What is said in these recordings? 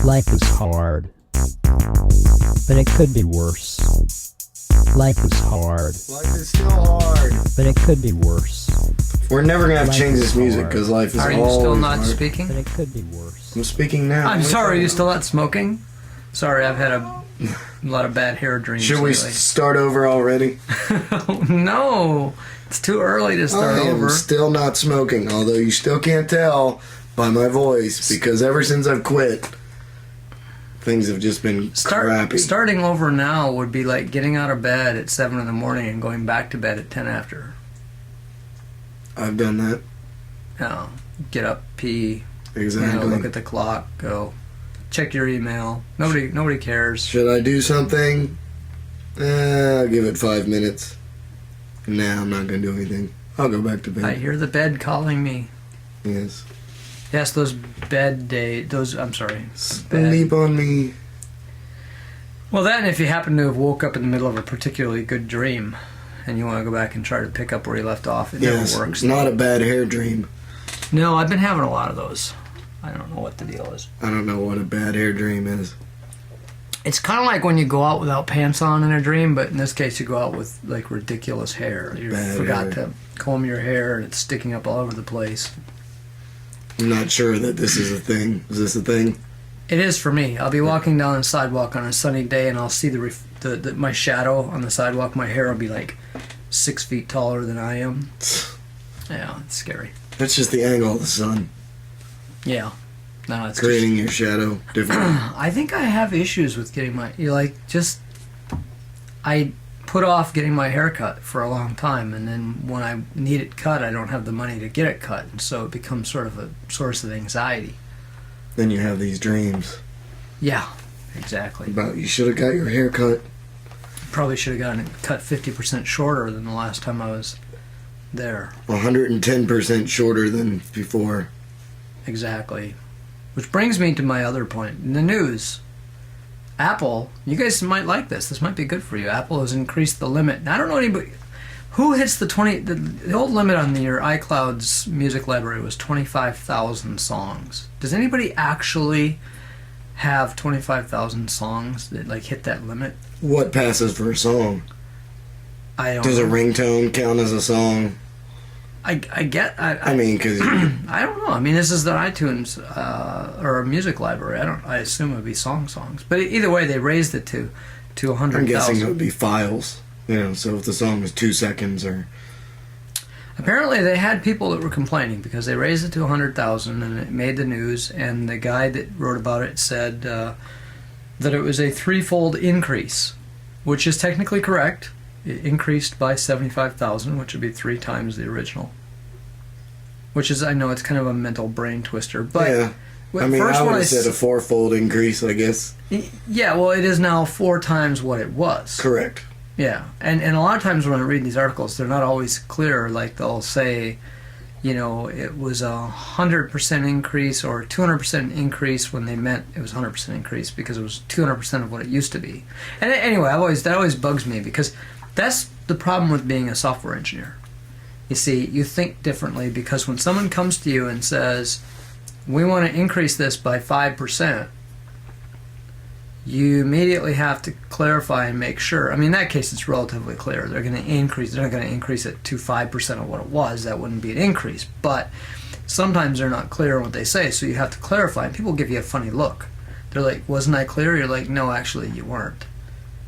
Life is hard, but it could be worse. Life is hard, Life is still hard. but it could be worse. We're never gonna have to Life change is this music hard. because life is Are always you still not hard. speaking? But it could be worse. I'm speaking now. I'm What sorry, are you talking still not smoking? Sorry, I've had a lot of bad hair dreams Should we lately. start over already? No, it's too early to start I am over. still not smoking, although you still can't tell by my voice because ever since I've quit, things have just been crappy. Starting over now would be like getting out of bed at 7 in the morning and going back to bed at 10 after. I've done that. No, get up, pee, Exactly. look at the clock, go check your email. Nobody cares. Should I do something? I'll give it 5 minutes. Nah, I'm not gonna do anything. I'll go back to bed. I hear the bed calling me. Yes. Yes, those bed day. I'm sorry. Sleep on me. Well, then, if you happen to have woke up in the middle of a particularly good dream, and you want to go back and try to pick up where you left off, it Yes. never works. Not a bad hair dream. No, I've been having a lot of those. I don't know what the deal is. I don't know what a bad hair dream is. It's kind of like when you go out without pants on in a dream, but in this case, you go out with like ridiculous hair. You Bad forgot hair. to comb your hair, and it's sticking up all over the place. I'm not sure that this is a thing. Is this a thing? It is for me. I'll be walking down the sidewalk on a sunny day, and I'll see my shadow on the sidewalk. My hair will be like 6 feet taller than I am. Yeah, it's scary. That's just the angle of the sun Yeah. No, it's creating your shadow differently. I think I have issues with getting I put off getting my hair cut for a long time, and then when I need it cut, I don't have the money to get it cut, and so it becomes sort of a source of anxiety. Then you have these dreams Yeah, exactly. about you should have got your hair cut. Probably should have gotten it cut 50% shorter than the last time I was there. 110% shorter than before. Exactly. Which brings me to my other point. In the news, Apple, you guys might like this. This might be good for you. Apple has increased the limit. Now, I don't know anybody who hits the old limit on your iCloud's music library was 25,000 songs. Does anybody actually have 25,000 songs that like hit that limit? What passes for a song? I don't Does a know. ringtone count as a song? I mean, because I don't know. I mean, this is the iTunes or a music library. I assume it would be songs. But either way, they raised it to I'm guessing it 100,000. would be files. You know, so if the song was 2 seconds or... Apparently, they had people that were complaining because they raised it to 100,000 and it made the news. And the guy that wrote about it said that it was a threefold increase, which is technically correct. It increased by 75,000, which would be 3 times the original. Which is, I know it's kind of a mental brain twister, but yeah. I mean, first I would when have said a 4-fold increase, I guess. Yeah, well, it is now 4 times what it was. Correct. Yeah, and a lot of times when I read these articles, they're not always clear. Like they'll say, you know, it was 100% increase or 200% increase when they meant it was 100% increase because it was 200% of what it used to be. And anyway, that always bugs me because that's the problem with being a software engineer. You see, you think differently because when someone comes to you and says, we want to increase this by 5%, you immediately have to clarify and make sure. I mean, in that case, it's relatively clear. They're going to increase. They're not going to increase it to 5% of what it was. That wouldn't be an increase. But sometimes they're not clear on what they say, so you have to clarify. And people give you a funny look. They're like, wasn't I clear? You're like, no, actually, you weren't.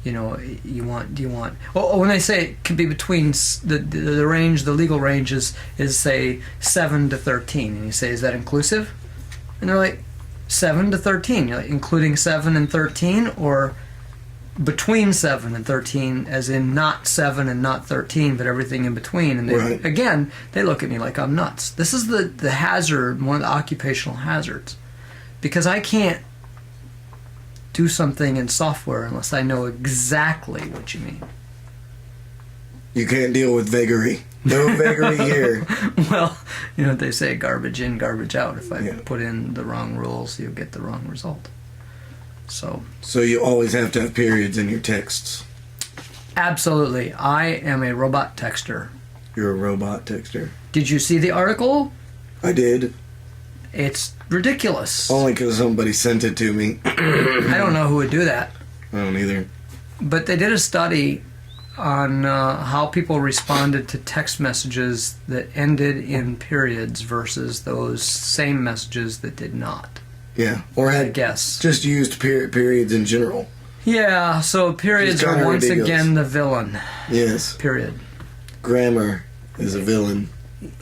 You know, do you want... Well, when they say it could be between the range, the legal range is say, 7 to 13. And you say, is that inclusive? And they're like, 7 to 13. You're like, including 7 and 13, or between 7 and 13, as in not 7 and not 13, but everything in between. And they, Right. again, they look at me like I'm nuts. This is the hazard, one of the occupational hazards, because I can't do something in software unless I know exactly what you mean. You can't deal with vagary. No vagary here. Well, you know what they say, garbage in, garbage out. If I Yeah. put in the wrong rules, you'll get the wrong result. So, You always have to have periods in your texts. absolutely. I am a robot texter. You're a robot texter. Did you see the article? I did. It's ridiculous. Only because somebody sent it to me. I don't know who would do that. I don't either. But they did a study on how people responded to text messages that ended in periods versus those same messages that did not. Yeah, or I had guess. just used periods in general. Yeah, so periods are once again the villain. Yes. Period. Grammar is a villain.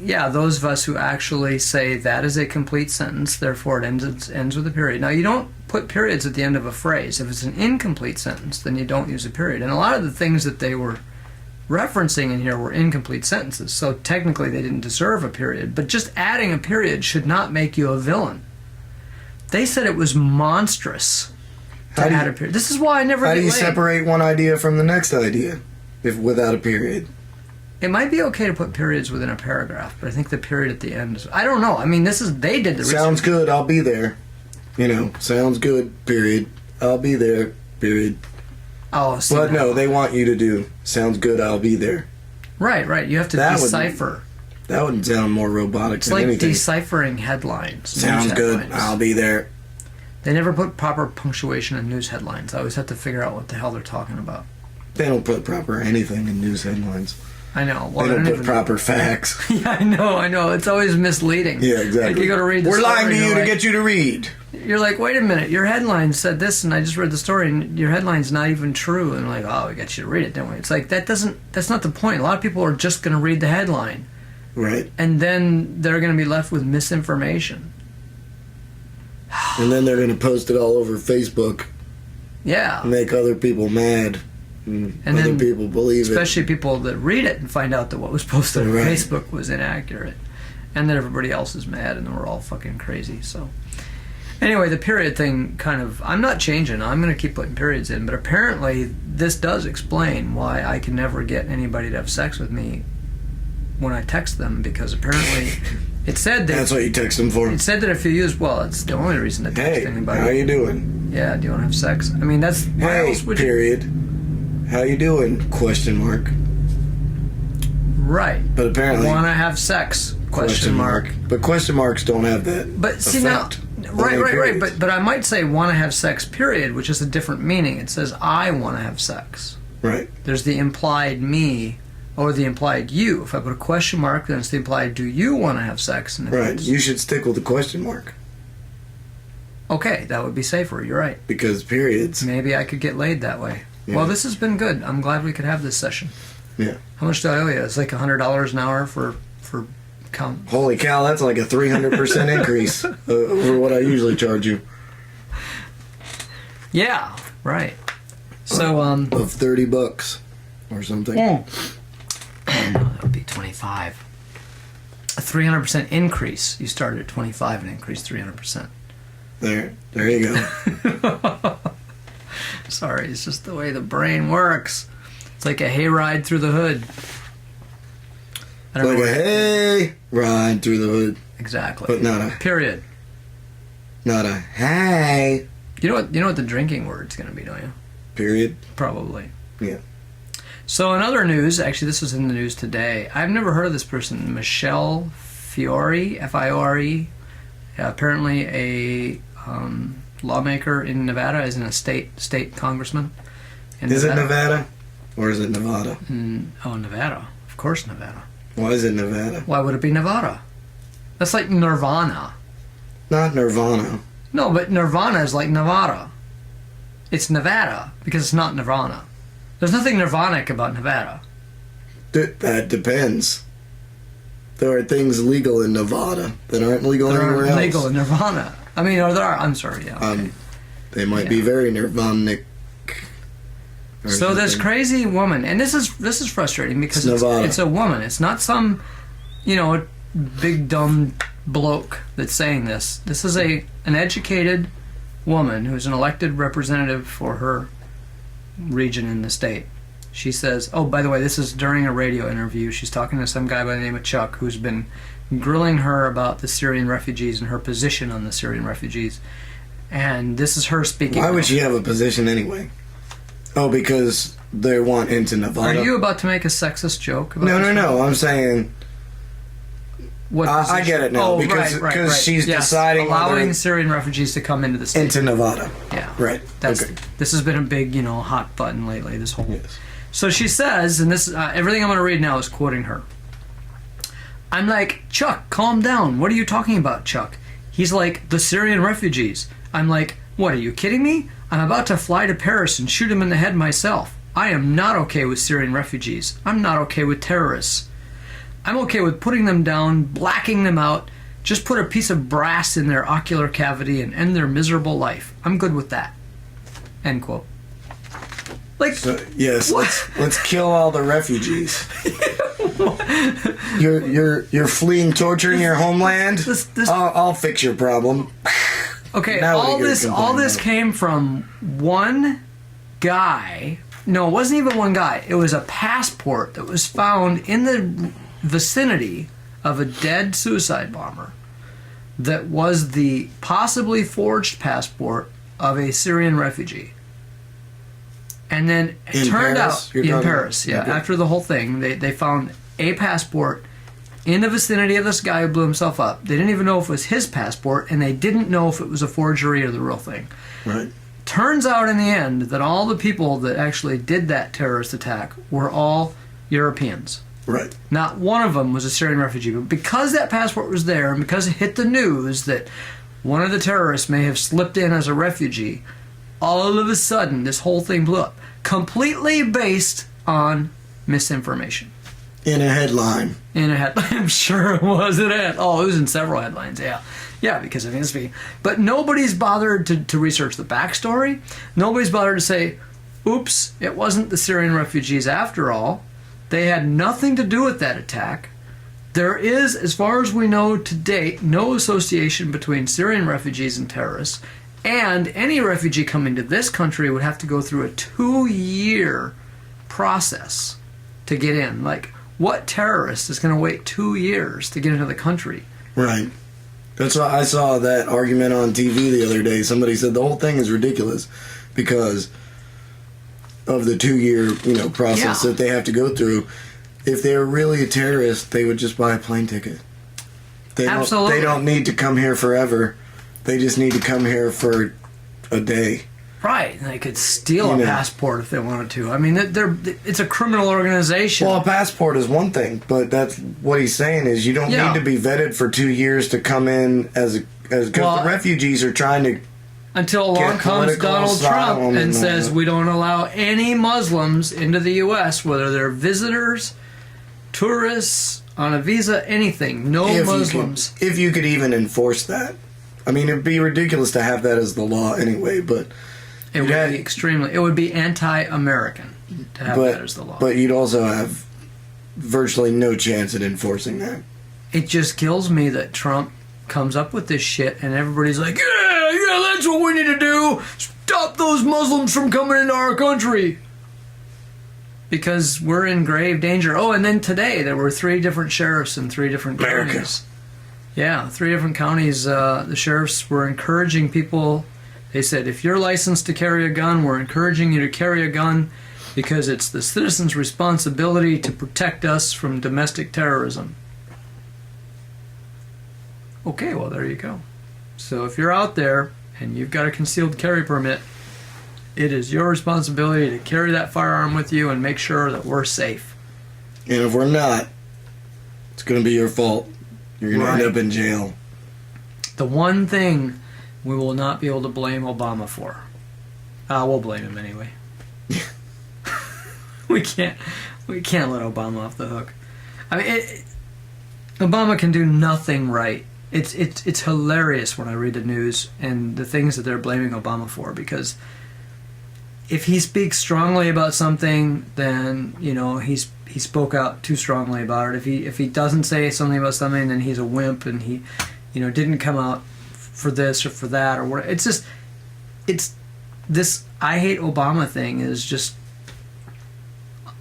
Yeah, those of us who actually say that is a complete sentence, therefore it ends with a period. Now, you don't put periods at the end of a phrase. If it's an incomplete sentence, then you don't use a period. And a lot of the things that they were referencing in here were incomplete sentences, so technically they didn't deserve a period. But just adding a period should not make you a villain. They said it was monstrous to add a period. This is why I never get laid. How do you separate one idea from the next idea if without a period? It might be okay to put periods within a paragraph, but I think the period at the end is... I don't know. I mean, they did the research. Sounds good, I'll be there. Sounds good, period. I'll be there, period. Oh, see, But no, they want you to do, sounds good, I'll be there. Right. You have to decipher. That would sound more robotic It's than like anything. deciphering headlines. Sounds news good, headlines. I'll be there. They never put proper punctuation in news headlines. I always have to figure out what the hell they're talking about. They don't put proper anything in news headlines. I know. Well, They don't put even... proper facts. Yeah, I know. It's always misleading. Yeah, exactly. Like you go to read the We're story lying to and you you're to like- get you to read. You're like, wait a minute, your headline said this, and I just read the story, and your headline's not even true. And like, oh, we got you to read it, didn't we? It's like, that's not the point. A lot of people are just going to read the headline. Right. And then they're going to be left with misinformation. And then they're going to post it all over Facebook. Yeah. Make other people mad. And other then people believe especially people that read it and find out that what was posted on Right. Facebook was inaccurate. And that everybody else is mad and we're all fucking crazy. So anyway, the period thing kind of... I'm not changing. I'm going to keep putting periods in. But apparently this does explain why I can never get anybody to have sex with me when I text them, because apparently it said that... That's what you text them for. It said that if you use... Well, it's the only reason to text Hey, anybody. how you doing? Yeah, do you want to have sex? I mean, that's... why Hey, else would you- period. How you doing? Question mark. Right. But apparently... Want to have sex? Question mark. But question marks don't have that But see now, effect. right. Only periods. But I might say want to have sex, period, which is a different meaning. It says I want to have sex. Right. There's the implied me or the implied you. If I put a question mark, then it's the implied do you want to have sex? And if Right. it's- You should stick with the question mark. Okay, that would be safer. You're right. Because periods. Maybe I could get laid that way. Yeah. Well, this has been good. I'm glad we could have this session. Yeah. How much do I owe you? It's like $100 an hour for count. Holy cow, that's like a 300% increase over what I usually charge you. Yeah, right. So, Of $30 or something. that would be 25. A 300% increase. You started at 25 and increased 300%. There you go. Sorry, it's just the way the brain works. It's like a hayride through the hood. I don't Like know a hey ride through the hood, exactly. but not a Period. hey. You know what the drinking word's going to be, don't you? Period. Probably. Yeah. So in other news, actually this was in the news today. I've never heard of this person, Michelle Fiore, F-I-O-R-E. Apparently a lawmaker in Nevada, as in a state congressman. In Is it Nevada or is it Nevada? Nevada. Of course Nevada. Why is it Nevada? Why would it be Nevada? That's like Nirvana. Not Nirvana. No, but Nirvana is like Nevada. It's Nevada because it's not Nirvana. There's nothing Nirvanic about Nevada. That depends. There are things legal in Nevada that aren't legal There anywhere aren't else. legal in Nirvana. I mean, or there are. I'm sorry. Yeah. Okay. They might be very Nirvanic. or So this something. crazy woman, and this is frustrating because It's Nevada. it's a woman. It's not some, big dumb bloke that's saying this. This is an educated woman who's an elected representative for her region in the state. She says, oh, by the way, this is during a radio interview. She's talking to some guy by the name of Chuck who's been grilling her about the Syrian refugees and her position on the Syrian refugees. And this is her speaking. Why would she have a position anyway? Oh, because they want into Nevada. Are you about to make a sexist joke about No. this woman? I'm saying what I get it now, because she's deciding allowing whether Syrian refugees to come into the state. into Nevada. Yeah. Right. That's Okay. This has been a big, hot button lately, this whole. Yes. So she says, and this everything I'm going to read now is quoting her. I'm like, Chuck, calm down. What are you talking about, Chuck? He's like, the Syrian refugees. I'm like, what, are you kidding me? I'm about to fly to Paris and shoot him in the head myself. I am not okay with Syrian refugees. I'm not okay with terrorists. I'm okay with putting them down, blacking them out, just put a piece of brass in their ocular cavity and end their miserable life. I'm good with that. End quote. Like, So, yes, what? let's kill all the refugees. You're fleeing torture in your homeland. I'll fix your problem. Okay, Now what are all you gonna this complain about? came from one guy. No, it wasn't even one guy. It was a passport that was found in the vicinity of a dead suicide bomber that was the possibly forged passport of a Syrian refugee. And then it In turned Paris? out You're in talking- Paris, yeah. Okay. After the whole thing, they found a passport in the vicinity of this guy who blew himself up. They didn't even know if it was his passport, and they didn't know if it was a forgery or the real thing. Right. Turns out in the end that all the people that actually did that terrorist attack were all Europeans. Right. Not one of them was a Syrian refugee. But because that passport was there, and because it hit the news that one of the terrorists may have slipped in as a refugee, all of a sudden this whole thing blew up. Completely based on misinformation. In a headline. In a headline. I'm sure it was in it was in several headlines, yeah. Yeah, because I mean, but nobody's bothered to research the backstory. Nobody's bothered to say, oops, it wasn't the Syrian refugees after all. They had nothing to do with that attack. There is, as far as we know to date, no association between Syrian refugees and terrorists. And any refugee coming to this country would have to go through a 2-year process to get in. Like, what terrorist is going to wait 2 years to get into the country? Right. That's why I saw that argument on TV the other day. Somebody said the whole thing is ridiculous because of the 2-year, process Yeah. that they have to go through. If they were really a terrorist, they would just buy a plane ticket. Absolutely. They don't need to come here forever. They just need to come here for a day. Right, they could steal a You know. passport if they wanted to. I mean, it's a criminal organization. Well, a passport is one thing, but that's what he's saying is you don't Yeah. need to be vetted for 2 years to come in because Well, the refugees are trying to. Until along Get comes political Donald Trump asylum and and all says that. we don't allow any Muslims into the U.S., whether they're visitors, tourists, on a visa, anything. No Muslims. If you could even enforce that. I mean, it'd be ridiculous to have that as the law anyway, but It would had- be extremely. It would be anti-American to have that as the law. but you'd also have virtually no chance at enforcing that. It just kills me that Trump comes up with this shit and everybody's like, yeah, that's what we need to do. Stop those Muslims from coming into our country. Because we're in grave danger. Oh, and then today there were 3 different sheriffs in 3 different America. counties. Yeah, 3 different counties. The sheriffs were encouraging people. They said, if you're licensed to carry a gun, we're encouraging you to carry a gun because it's the citizen's responsibility to protect us from domestic terrorism. Okay, well, there you go. So if you're out there and you've got a concealed carry permit, it is your responsibility to carry that firearm with you and make sure that we're safe. And if we're not, it's going to be your fault. You're going to end Right. up in jail. The one thing we will not be able to blame Obama for. We'll blame him anyway. we can't let Obama off the hook. I mean, Obama can do nothing right. It's hilarious when I read the news and the things that they're blaming Obama for, because if he speaks strongly about something, then he spoke out too strongly about it. If he doesn't say something about something, then he's a wimp and he didn't come out for this or for that or what. It's this I hate Obama thing is just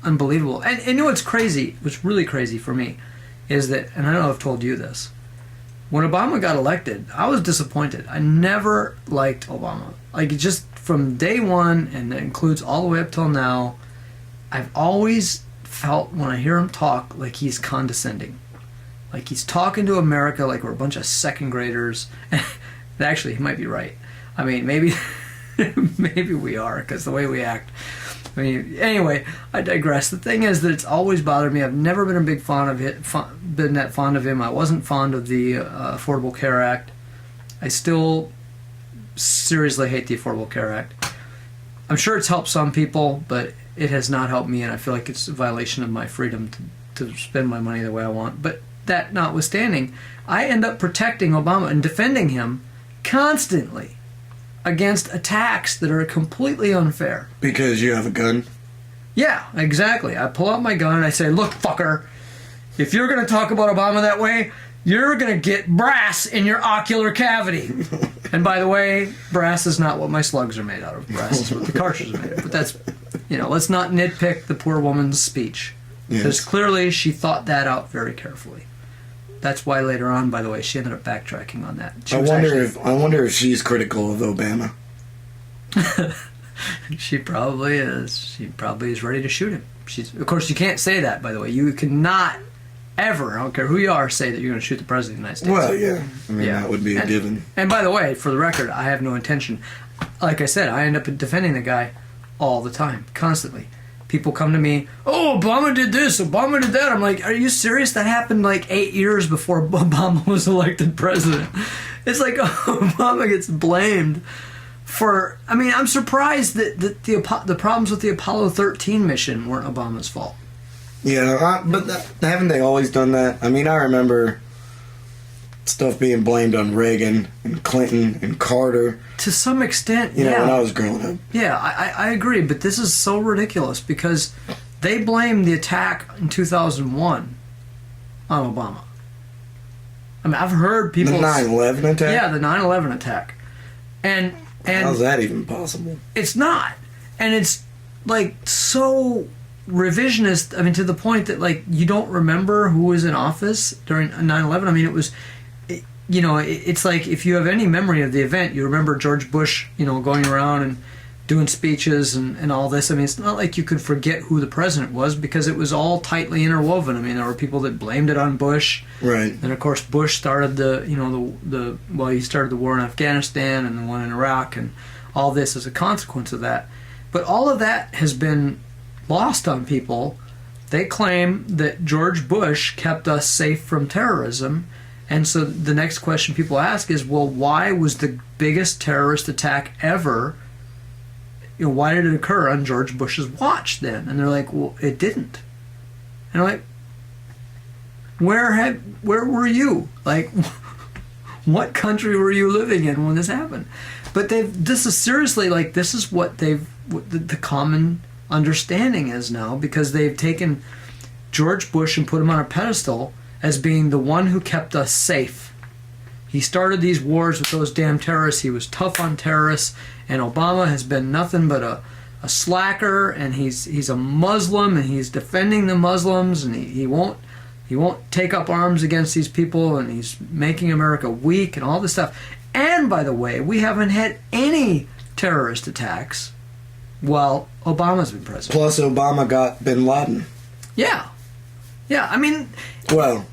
unbelievable. And you know what's crazy? What's really crazy for me is that, and I don't know if I've told you this, when Obama got elected, I was disappointed. I never liked Obama. Like, just from day one, and that includes all the way up till now, I've always felt when I hear him talk like he's condescending. Like he's talking to America like we're a bunch of second graders. And actually, he might be right. I mean, maybe maybe we are, because the way we act. I mean, anyway, I digress. The thing is that it's always bothered me. I've never been a big fan of it, been that fond of him. I wasn't fond of the Affordable Care Act. I still seriously hate the Affordable Care Act. I'm sure it's helped some people, but it has not helped me, and I feel like it's a violation of my freedom to spend my money the way I want. But that notwithstanding, I end up protecting Obama and defending him constantly against attacks that are completely unfair. Because you have a gun? Yeah, exactly. I pull out my gun and I say, look, fucker, if you're going to talk about Obama that way, you're going to get brass in your ocular cavity. And by the way, brass is not what my slugs are made out of. Brass is what the cartridges are made of. But that's, let's not nitpick the poor woman's speech. Because clearly she thought that out very carefully. That's why later on, by the way, she ended up backtracking on that. I wonder if she's critical of Obama. She probably is. She probably is ready to shoot him. Of course, you can't say that, by the way. You cannot ever, I don't care who you are, say that you're going to shoot the President of the United States. Well, yeah. I mean, that would be a given. And by the way, for the record, I have no intention. Like I said, I end up defending the guy all the time, constantly. People come to me, oh, Obama did this, Obama did that. I'm like, are you serious? That happened like 8 years before Obama was elected president. It's like Obama gets blamed for... I mean, I'm surprised that the problems with the Apollo 13 mission weren't Obama's fault. Yeah, but haven't they always done that? I mean, I remember stuff being blamed on Reagan and Clinton and Carter. To some extent, when I was growing up. Yeah, I agree, but this is so ridiculous because they blamed the attack in 2001 on Obama. I mean, I've heard people... The 9/11 attack? Yeah, the 9/11 attack. And how's that even possible? It's not. And it's, like, so revisionist, I mean, to the point that, like, you don't remember who was in office during 9/11. I mean, it was... it's like if you have any memory of the event, you remember George Bush, going around and doing speeches and all this. I mean, it's not like you could forget who the president was because it was all tightly interwoven. I mean, there were people that blamed it on Bush. Right. And of course, Bush started he started the war in Afghanistan and the one in Iraq and all this as a consequence of that. But all of that has been lost on people. They claim that George Bush kept us safe from terrorism. And so the next question people ask is, well, why was the biggest terrorist attack ever, why did it occur on George Bush's watch then? And they're like, well, it didn't. And I'm like, where were you? Like, what country were you living in when this happened? But this is what the common understanding is now, because they've taken George Bush and put him on a pedestal as being the one who kept us safe. He started these wars with those damn terrorists. He was tough on terrorists, and Obama has been nothing but a slacker, and he's a Muslim, and he's defending the Muslims, and he won't take up arms against these people, and he's making America weak and all this stuff. And by the way, we haven't had any terrorist attacks while Obama's been president. Plus, Obama got bin Laden. Yeah. I mean... Well,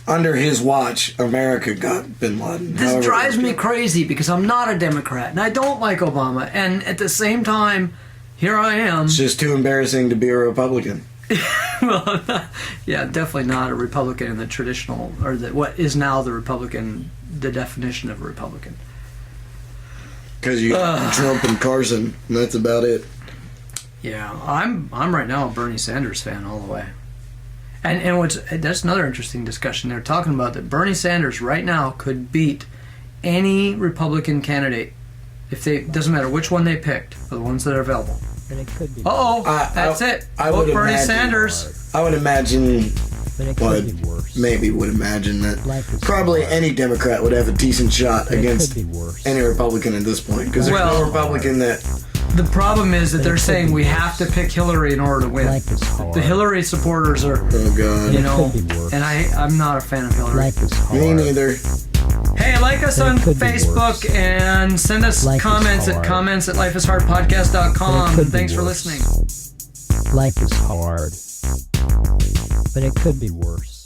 under his watch, America got bin Laden. This drives me crazy because I'm not a Democrat, and I don't like Obama. And at the same time, here I am. It's just too embarrassing to be a Republican. Well, yeah, definitely not a Republican in the traditional, or what is now the definition of a Republican. Because you got Trump and Carson, and that's about it. Yeah, I'm right now a Bernie Sanders fan all the way. And that's another interesting discussion. They're talking about that Bernie Sanders right now could beat any Republican candidate if doesn't matter which one they picked, for the ones that are available. And it could be. That's it. Vote Bernie Sanders. I would imagine. Maybe would imagine that probably any Democrat would have a decent shot against any Republican at this point, because there's no Republican that. The problem is that they're saying we have to pick Hillary in order to win. The Hillary supporters are, oh God, and I'm not a fan of Hillary. Me neither. Hey, like us on Facebook and send us comments at lifeishardpodcast.com. Thanks for listening. Life is hard, but it could be worse.